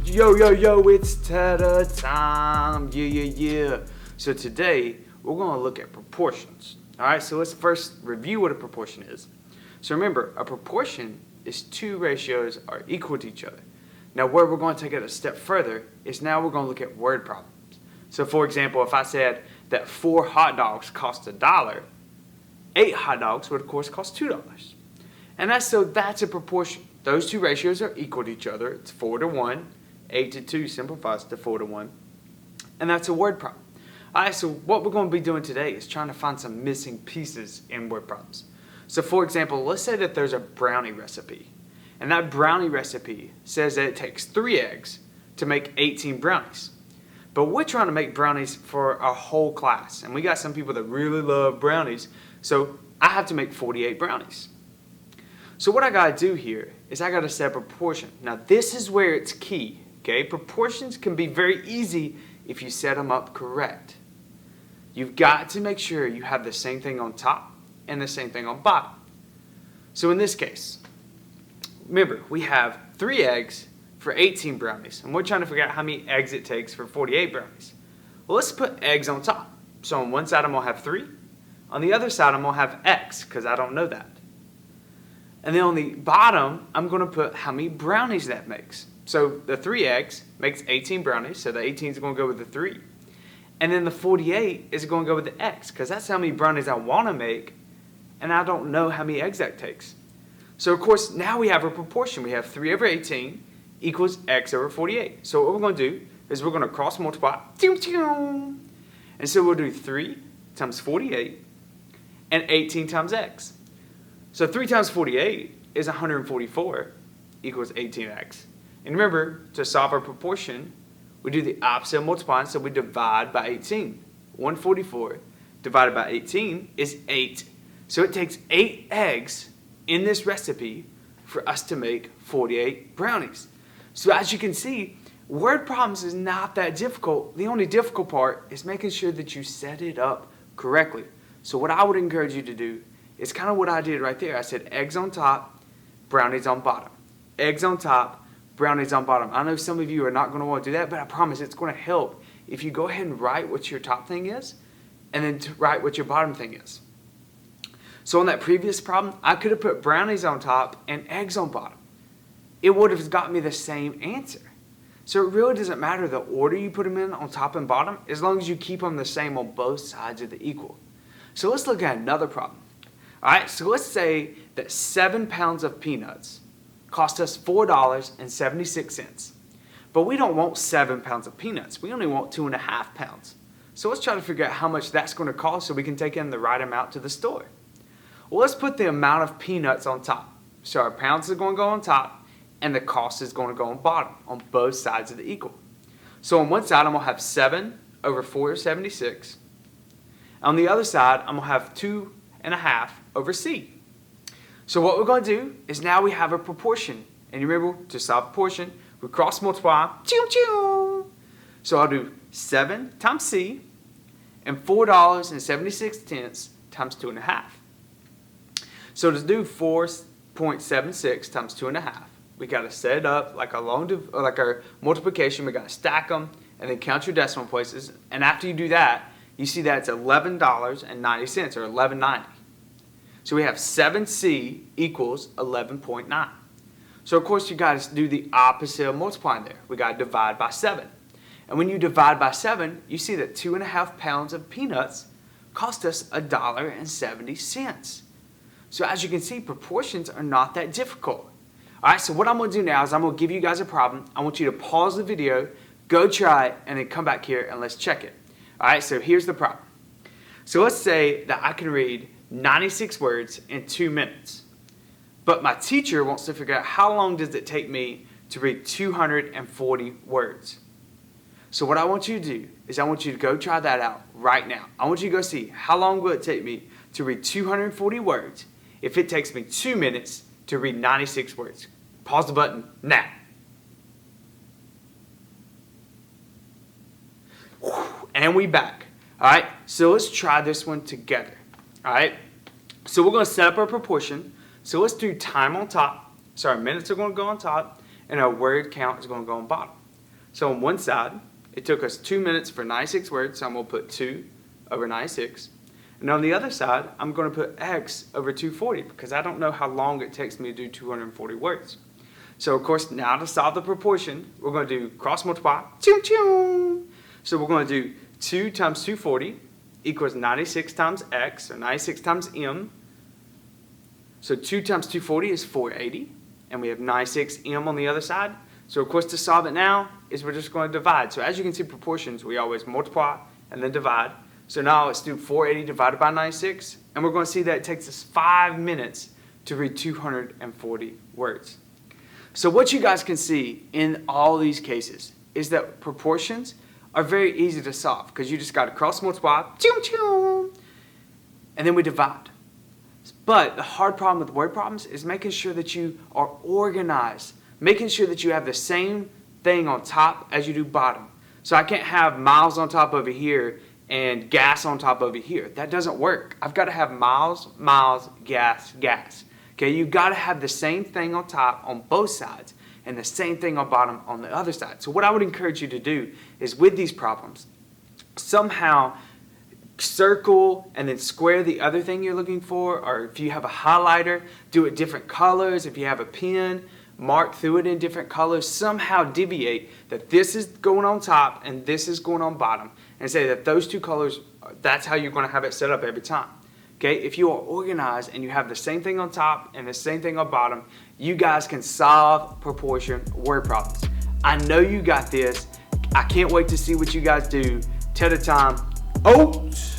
Yo, it's Tata time. Yeah. So today, we're going to look at proportions. Alright, so let's first review what a proportion is. So remember, a proportion is two ratios are equal to each other. Now where we're going to take it a step further is now we're going to look at word problems. So for example, if I said that 4 hot dogs cost $1, 8 hot dogs would of course cost $2. And that's a proportion. Those two ratios are equal to each other. It's 4 to 1. 8 to 2 simplifies to 4 to 1. And that's a word problem. Alright, so what we're going to be doing today is trying to find some missing pieces in word problems. So for example, let's say that there's a brownie recipe. And that brownie recipe says that it takes 3 eggs to make 18 brownies. But we're trying to make brownies for a whole class. And we got some people that really love brownies. So I have to make 48 brownies. So what I got to do here is I got to set a proportion. Now this is where it's key. Okay? Proportions can be very easy if you set them up correct. You've got to make sure you have the same thing on top and the same thing on bottom. So in this case, remember, we have 3 eggs for 18 brownies. And we're trying to figure out how many eggs it takes for 48 brownies. Well, let's put eggs on top. So on one side I'm going to have 3. On the other side I'm going to have X because I don't know that. And then on the bottom, I'm going to put how many brownies that makes. So the 3 eggs makes 18 brownies, so the 18 is going to go with the 3. And then the 48 is going to go with the X, because that's how many brownies I want to make, and I don't know how many eggs that takes. So of course, now we have a proportion. We have 3 over 18 equals X over 48. So what we're going to do is we're going to cross multiply. And so we'll do 3 times 48 and 18 times X. So 3 times 48 is 144 equals 18x. And remember, to solve our proportion, we do the opposite of multiplying, so we divide by 18. 144 divided by 18 is 8. So it takes 8 eggs in this recipe for us to make 48 brownies. So as you can see, word problems is not that difficult. The only difficult part is making sure that you set it up correctly. So what I would encourage you to do it's kind of what I did right there. I said eggs on top, brownies on bottom. Eggs on top, brownies on bottom. I know some of you are not going to want to do that, but I promise it's going to help if you go ahead and write what your top thing is and then to write what your bottom thing is. So on that previous problem, I could have put brownies on top and eggs on bottom. It would have got me the same answer. So it really doesn't matter the order you put them in on top and bottom as long as you keep them the same on both sides of the equal. So let's look at another problem. Alright, so let's say that 7 pounds of peanuts cost us $4.76. But we don't want 7 pounds of peanuts. We only want 2.5 pounds. So let's try to figure out how much that's going to cost so we can take in the right amount to the store. Well, let's put the amount of peanuts on top. So our pounds are going to go on top and the cost is going to go on bottom on both sides of the equal. So on one side I'm going to have 7 over 4.76. On the other side I'm going to have 2.5 over C. So what we're going to do is now we have a proportion. And you remember, to solve proportion, we cross multiply. So I'll do 7 times C and $4.76 times 2.5. So to do 4.76 times 2.5, we got to set it up like our multiplication. We got to stack them and then count your decimal places. And after you do that, you see that it's $11.90 or $11.90. So we have 7C equals 11.9. So of course you got to do the opposite of multiplying there. We got to divide by 7. And when you divide by 7, you see that 2.5 pounds of peanuts cost us $1.70. So as you can see, proportions are not that difficult. Alright, so what I'm going to do now is I'm going to give you guys a problem. I want you to pause the video, go try it, and then come back here and let's check it. Alright, so here's the problem. So let's say that I can read 96 words in 2 minutes. But my teacher wants to figure out how long does it take me to read 240 words. So what I want you to do is I want you to go try that out right now. I want you to go see how long will it take me to read 240 words if it takes me 2 minutes to read 96 words. Pause the button now. And we back. Alright, so let's try this one together. Alright, so we're going to set up our proportion. So let's do time on top. So our minutes are going to go on top, and our word count is going to go on bottom. So on one side, it took us 2 minutes for 96 words, so I'm going to put 2 over 96. And on the other side, I'm going to put x over 240 because I don't know how long it takes me to do 240 words. So of course, now to solve the proportion, we're going to do cross multiply. Choo choo. So we're going to do 2 times 240 equals 96 times x, or 96 times m. So 2 times 240 is 480, and we have 96m on the other side. So of course, to solve it now is we're just going to divide. So as you can see, proportions, we always multiply and then divide. So now let's do 480 divided by 96, and we're going to see that it takes us 5 minutes to read 240 words. So what you guys can see in all these cases is that proportions are very easy to solve because you just got to cross multiply, and then we divide. But the hard problem with word problems is making sure that you are organized, making sure that you have the same thing on top as you do bottom. So I can't have miles on top over here and gas on top over here. That doesn't work. I've got to have miles, miles, gas, gas. Okay, you've got to have the same thing on top on both sides and the same thing on bottom on the other side. So what I would encourage you to do is with these problems, somehow circle and then square the other thing you're looking for, or if you have a highlighter, do it different colors. If you have a pen, mark through it in different colors. Somehow deviate that this is going on top and this is going on bottom, and say that those two colors, that's how you're going to have it set up every time. Okay, if you are organized and you have the same thing on top and the same thing on bottom, you guys can solve proportion word problems. I know you got this. I can't wait to see what you guys do. Till the time, out.